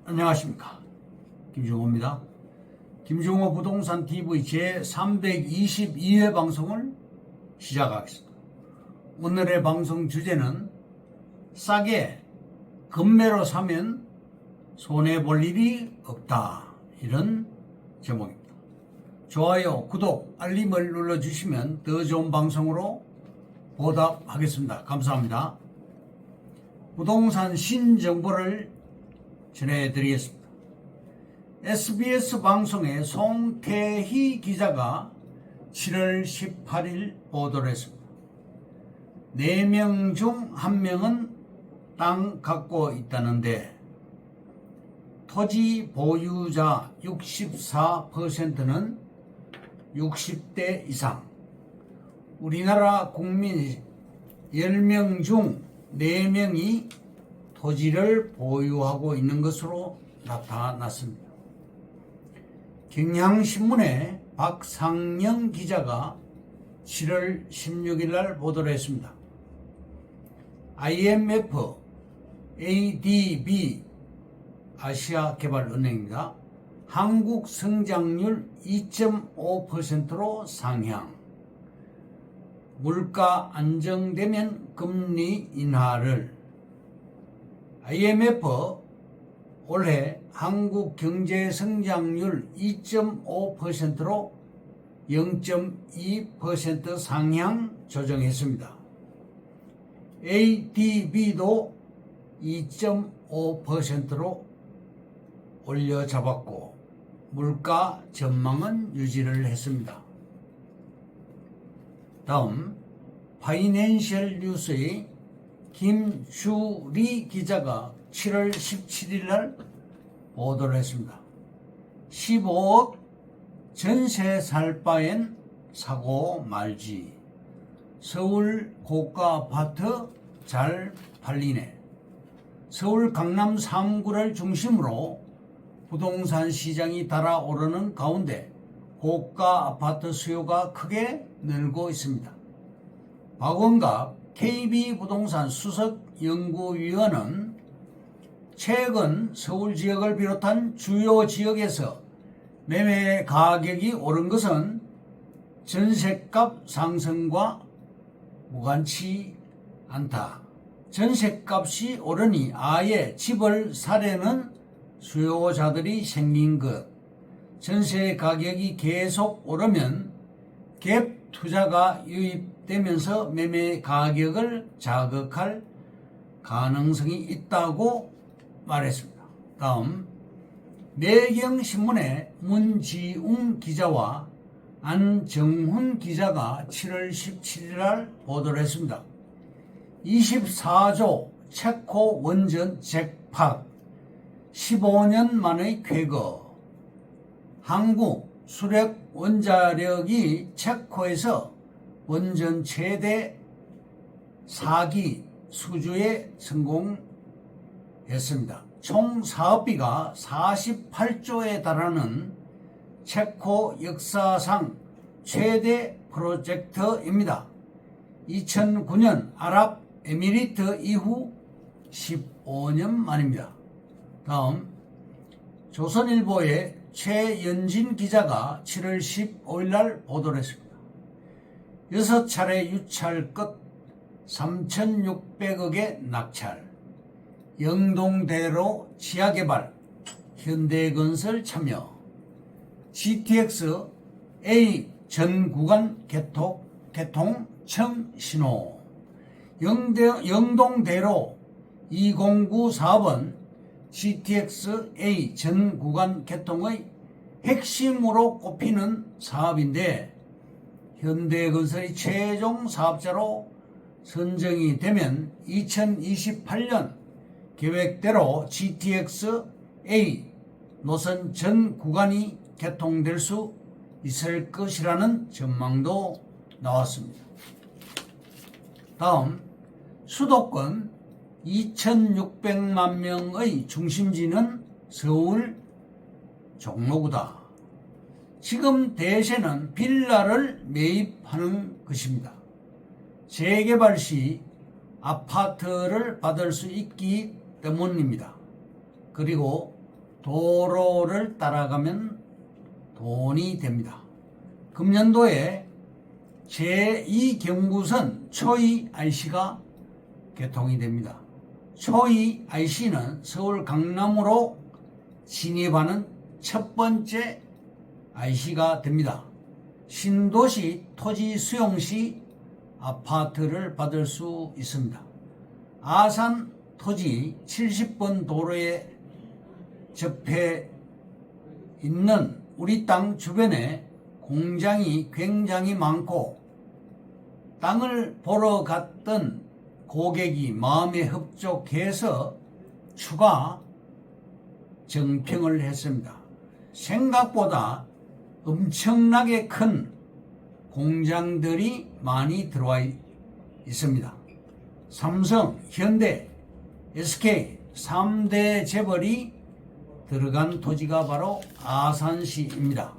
안녕하십니까, 김종호입니다. 김종호 부동산 TV 제 322회 방송을 시작하겠습니다. 오늘의 방송 주제는 싸게 급매로 사면 손해볼 일이 없다, 이런 제목입니다. 좋아요, 구독, 알림을 눌러주시면 더 좋은 방송으로 보답하겠습니다. 감사합니다. 부동산 신정보를 전해드리겠습니다. SBS 방송의 송태희 기자가 7월 18일 보도를 했습니다. 4명 중 1명은 땅 갖고 있다는데 토지 보유자 64%는 60대 이상, 우리나라 국민 10명 중 4명이 토지를 보유하고 있는 것으로 나타났습니다. 경향신문의 박상영 기자가 7월 16일 날 보도를 했습니다. IMF, ADB, 아시아개발은행입니다. 한국 성장률 2.5%로 상향. 물가 안정되면 금리 인하를. IMF 올해 한국 경제 성장률 2.5%로 0.2% 상향 조정했습니다. ADB도 2.5%로 올려잡았고 물가 전망은 유지를 했습니다. 다음 파이낸셜 뉴스의 김주리 기자가 7월 17일 날 보도를 했습니다. 15억 전세 살 바엔 사고 말지. 서울 고가 아파트 잘 팔리네. 서울 강남 3구를 중심으로 부동산 시장이 달아오르는 가운데 고가 아파트 수요가 크게 늘고 있습니다. 박원갑 KB부동산 수석연구위원은 최근 서울 지역을 비롯한 주요 지역에서 매매 가격이 오른 것은 전셋값 상승과 무관치 않다. 전셋값이 오르니 아예 집을 사려는 수요자들이 생긴 것. 전세 가격이 계속 오르면 갭 투자가 유입되면서 매매 가격을 자극할 가능성이 있다고 말했습니다. 다음 매경신문의 문지웅 기자와 안정훈 기자가 7월 17일 날 보도를 했습니다. 24조 체코 원전 잭팟 15년 만의 쾌거. 한국 수력 원자력이 체코에서 원전 최대 4기 수주에 성공했습니다. 총 사업비가 48조에 달하는 체코 역사상 최대 프로젝트입니다. 2009년 아랍에미리트 이후 15년 만입니다. 다음 조선일보의 최연진 기자가 7월 15일 날 보도를 했습니다. 6차례 유찰 끝 3,600억의 낙찰. 영동대로 지하개발, 현대건설 참여. GTX A 전 구간 개통청 신호. 영동대로 209 사업은 GTX A 전 구간 개통의 핵심으로 꼽히는 사업인데 현대건설이 최종 사업자로 선정이 되면 2028년 계획대로 GTX A 노선 전 구간이 개통될 수 있을 것이라는 전망도 나왔습니다. 다음 수도권 2,600만 명의 중심지는 서울 종로구다. 지금 대세는 빌라를 매입하는 것입니다. 재개발 시 아파트를 받을 수 있기 때문입니다. 그리고 도로를 따라가면 돈이 됩니다. 금년도에 제2경부선 초이 IC가 개통이 됩니다. 초이 IC는 서울 강남으로 진입하는 첫 번째 IC가 됩니다. 신도시 토지 수용 시 아파트를 받을 수 있습니다. 아산 토지 70번 도로에 접해 있는 우리 땅 주변에 공장이 굉장히 많고 땅을 보러 갔던 고객이 마음에 흡족해서 추가 정평을 했습니다. 생각보다 엄청나게 큰 공장들이 많이 들어와 있습니다. 삼성, 현대, SK 3대 재벌이 들어간 토지가 바로 아산시입니다.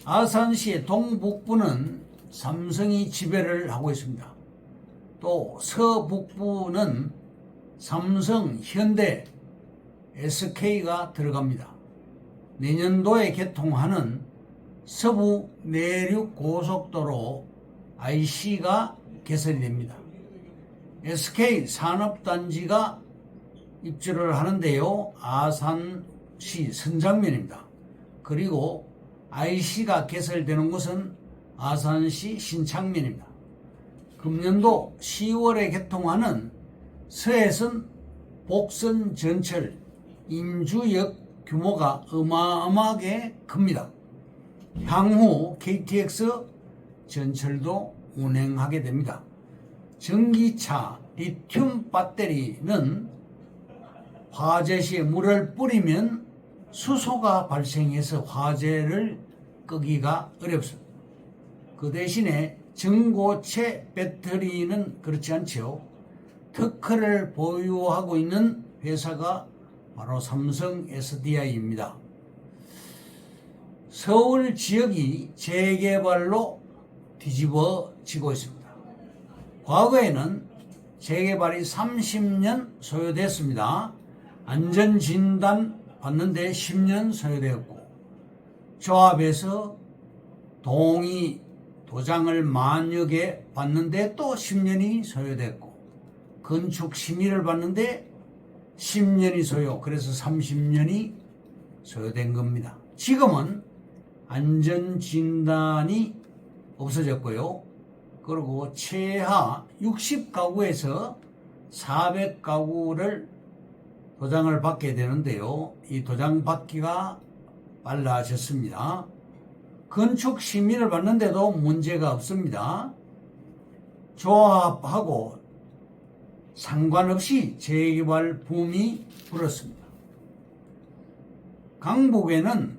아산시의 동북부는 삼성이 지배를 하고 있습니다. 또 서북부는 삼성, 현대, SK가 들어갑니다. 내년도에 개통하는 서부 내륙 고속도로 IC가 개설이 됩니다. SK 산업단지가 입주를 하는데요. 아산시 선장면입니다. 그리고 IC가 개설되는 곳은 아산시 신창면입니다. 금년도 10월에 개통하는 서해선 복선 전철 인주역 규모가 어마어마하게 큽니다. 향후 KTX 전철도 운행하게 됩니다. 전기차 리튬 배터리는 화재 시에 물을 뿌리면 수소가 발생해서 화재를 끄기가 어렵습니다. 그 대신에 전고체 배터리는 그렇지 않죠. 특허를 보유하고 있는 회사가 바로 삼성 SDI입니다. 서울 지역이 재개발로 뒤집어지고 있습니다. 과거에는 재개발이 30년 소요됐습니다. 안전진단 받는데 10년 소요되었고, 조합에서 동의 도장을 만여 개 받는데 또 10년이 소요됐고, 건축 심의를 받는데 10년이 소요, 그래서 30년이 소요된 겁니다. 지금은 안전진단이 없어졌고요. 그리고 최하 60가구에서 400가구를 도장을 받게 되는데요. 이 도장 받기가 빨라졌습니다. 건축 심의를 받는데도 문제가 없습니다. 조합하고 상관없이 재개발 붐이 불었습니다. 강북에는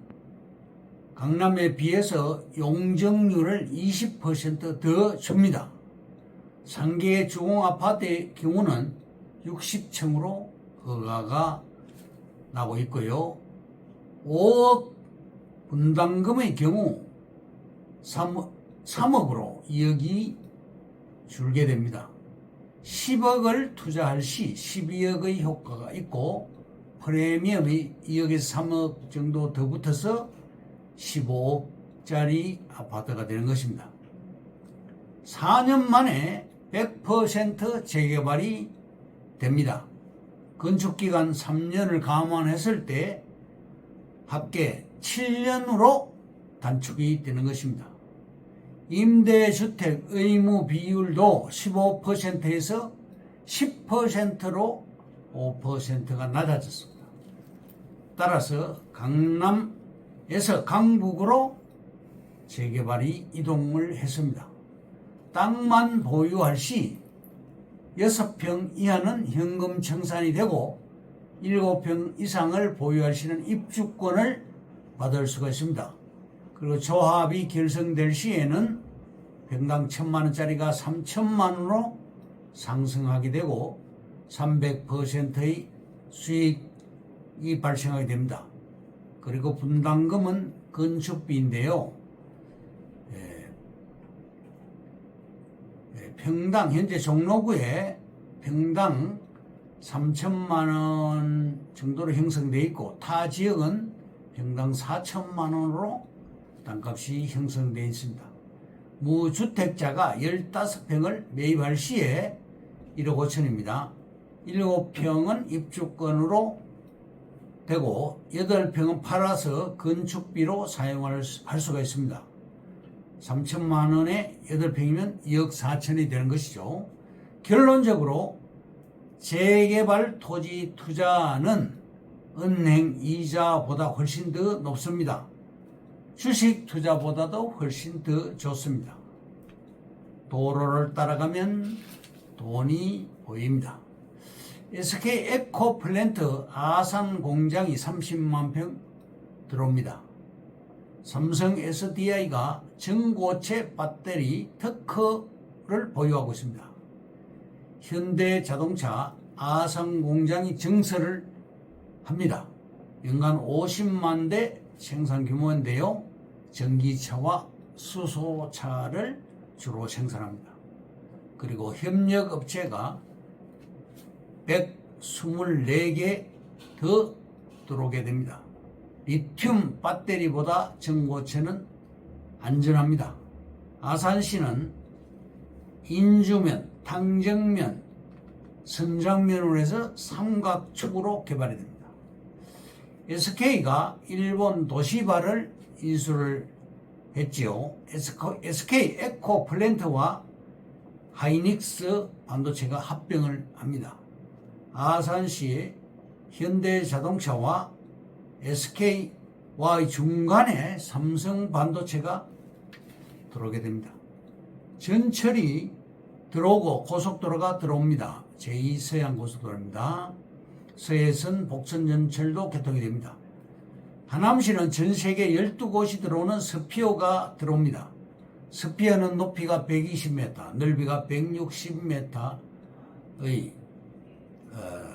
강남에 비해서 용적률을 20% 더 줍니다. 상계 주공 아파트의 경우는 60층으로 허가가 나고 있고요. 5억 분담금의 경우 3억으로 2억이 줄게 됩니다. 10억을 투자할 시 12억의 효과가 있고, 프리미엄이 2억에서 3억 정도 더 붙어서 15억짜리 아파트가 되는 것입니다. 4년 만에 100% 재개발이 됩니다. 건축기간 3년을 감안했을 때 합계 7년으로 단축이 되는 것입니다. 임대주택 의무 비율도 15%에서 10%로 5%가 낮아졌습니다. 따라서 강남에서 강북으로 재개발이 이동을 했습니다. 땅만 보유할 시 6평 이하는 현금 청산이 되고 7평 이상을 보유할 시는 입주권을 받을 수가 있습니다. 그리고 조합이 결성될 시에는 평당 1,000만원짜리가 3,000만원으로 상승하게 되고 300%의 수익이 발생하게 됩니다. 그리고 분담금은 건축비인데요. 평당 현재 종로구에 평당 3천만 원 정도로 형성되어 있고 타 지역은 평당 4천만 원으로 땅값이 형성되어 있습니다. 무주택자가 15평을 매입할 시에 1억 5천입니다. 7평은 입주권으로 되고 8평은 팔아서 건축비로 사용할 수가 있습니다. 3천만 원에 8평이면 2억 4천이 되는 것이죠. 결론적으로 재개발 토지 투자는 은행 이자보다 훨씬 더 높습니다. 주식 투자보다도 훨씬 더 좋습니다. 도로를 따라가면 돈이 보입니다. SK 에코플랜트 아산 공장이 30만 평 들어옵니다. 삼성 SDI가 전고체 배터리 특허를 보유하고 있습니다. 현대자동차 아산 공장이 증설을 합니다. 연간 50만 대 생산 규모인데요. 전기차와 수소차를 주로 생산합니다. 그리고 협력업체가 124개 더 들어오게 됩니다. 리튬 배터리보다 전고체는 안전합니다. 아산시는 인주면, 탕정면, 선장면으로 해서 삼각축으로 개발이 됩니다. SK가 일본 도시바를 인수를 했지요. SK 에코플랜트와 하이닉스 반도체가 합병을 합니다. 아산시의 현대자동차와 SK와 중간에 삼성 반도체가 들어오게 됩니다. 전철이 들어오고 고속도로가 들어옵니다. 제2서해안고속도로입니다. 서해선 복선전철도 개통이 됩니다. 하남시는 전세계 12곳이 들어오는 스피어가 들어옵니다. 스피어는 높이가 120m, 넓이가 160m의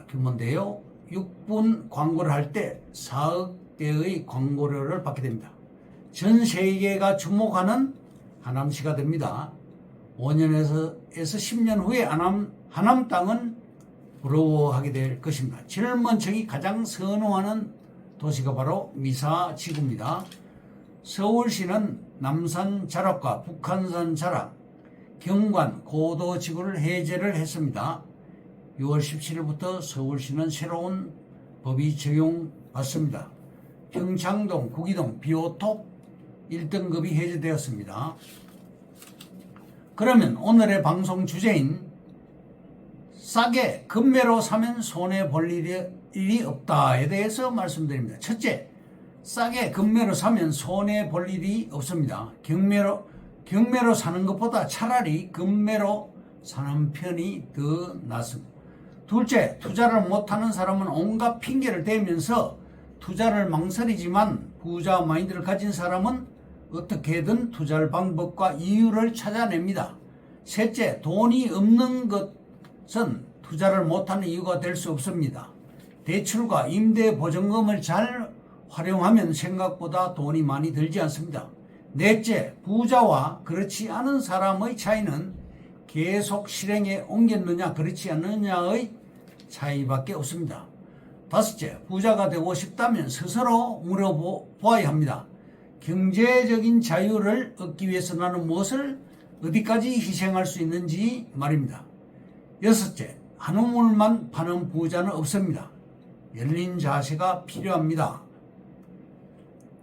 규모인데요. 6분 광고를 할 때 4억대의 광고료를 받게 됩니다. 전 세계가 주목하는 하남시가 됩니다. 5년에서 10년 후에 하남 땅은 부러워하게 될 것입니다. 젊은 층이 가장 선호하는 도시가 바로 미사지구입니다. 서울시는 남산 자락과 북한산 자락, 경관, 고도지구를 해제를 했습니다. 6월 17일부터 서울시는 새로운 법이 적용받습니다. 평창동, 구기동, 비오톱 1등급이 해제되었습니다. 그러면 오늘의 방송 주제인 싸게 금매로 사면 손해볼 일이 없다에 대해서 말씀드립니다. 첫째, 싸게 금매로 사면 손해볼 일이 없습니다. 경매로 사는 것보다 차라리 금매로 사는 편이 더 낫습니다. 둘째, 투자를 못하는 사람은 온갖 핑계를 대면서 투자를 망설이지만 부자 마인드를 가진 사람은 어떻게든 투자할 방법과 이유를 찾아냅니다. 셋째, 돈이 없는 것은 투자를 못하는 이유가 될 수 없습니다. 대출과 임대보증금을 잘 활용하면 생각보다 돈이 많이 들지 않습니다. 넷째, 부자와 그렇지 않은 사람의 차이는 계속 실행에 옮겼느냐 그렇지 않느냐의 차이밖에 없습니다. 다섯째, 부자가 되고 싶다면 스스로 물어보아야 합니다. 경제적인 자유를 얻기 위해서 나는 무엇을 어디까지 희생할 수 있는지 말입니다. 여섯째, 한우물만 파는 부자는 없습니다. 열린 자세가 필요합니다.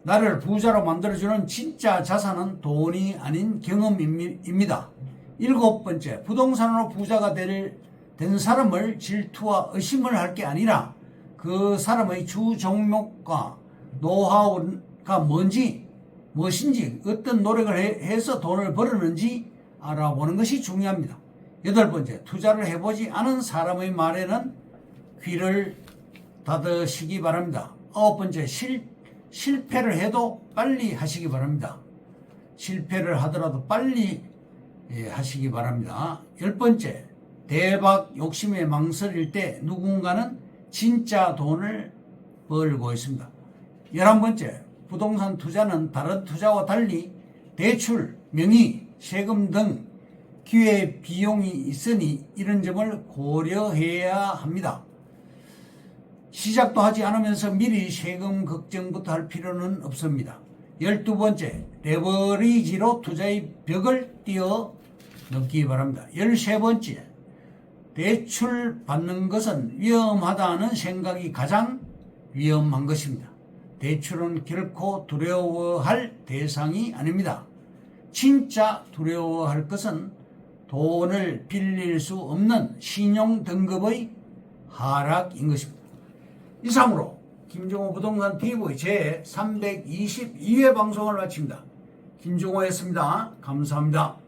나를 부자로 만들어주는 진짜 자산은 돈이 아닌 경험입니다. 일곱 번째, 부동산으로 부자가 된 사람을 질투와 의심을 할 게 아니라 그 사람의 주 종목과 노하우가 무엇인지 어떤 노력을 해서 돈을 벌었는지 알아보는 것이 중요합니다. 여덟 번째, 투자를 해보지 않은 사람의 말에는 귀를 닫으시기 바랍니다. 아홉 번째, 실패를 해도 빨리 하시기 바랍니다. 실패를 하더라도 빨리 하시기 바랍니다. 열 번째, 대박 욕심에 망설일 때 누군가는 진짜 돈을 벌고 있습니다. 11번째, 부동산 투자는 다른 투자와 달리 대출, 명의, 세금 등 기회 비용이 있으니 이런 점을 고려해야 합니다. 시작도 하지 않으면서 미리 세금 걱정부터 할 필요는 없습니다. 12번째, 레버리지로 투자의 벽을 뛰어넘기 바랍니다. 13번째, 대출 받는 것은 위험하다는 생각이 가장 위험한 것입니다. 대출은 결코 두려워할 대상이 아닙니다. 진짜 두려워할 것은 돈을 빌릴 수 없는 신용 등급의 하락인 것입니다. 이상으로 김종호 부동산 TV 제 322회 방송을 마칩니다. 김종호였습니다. 감사합니다.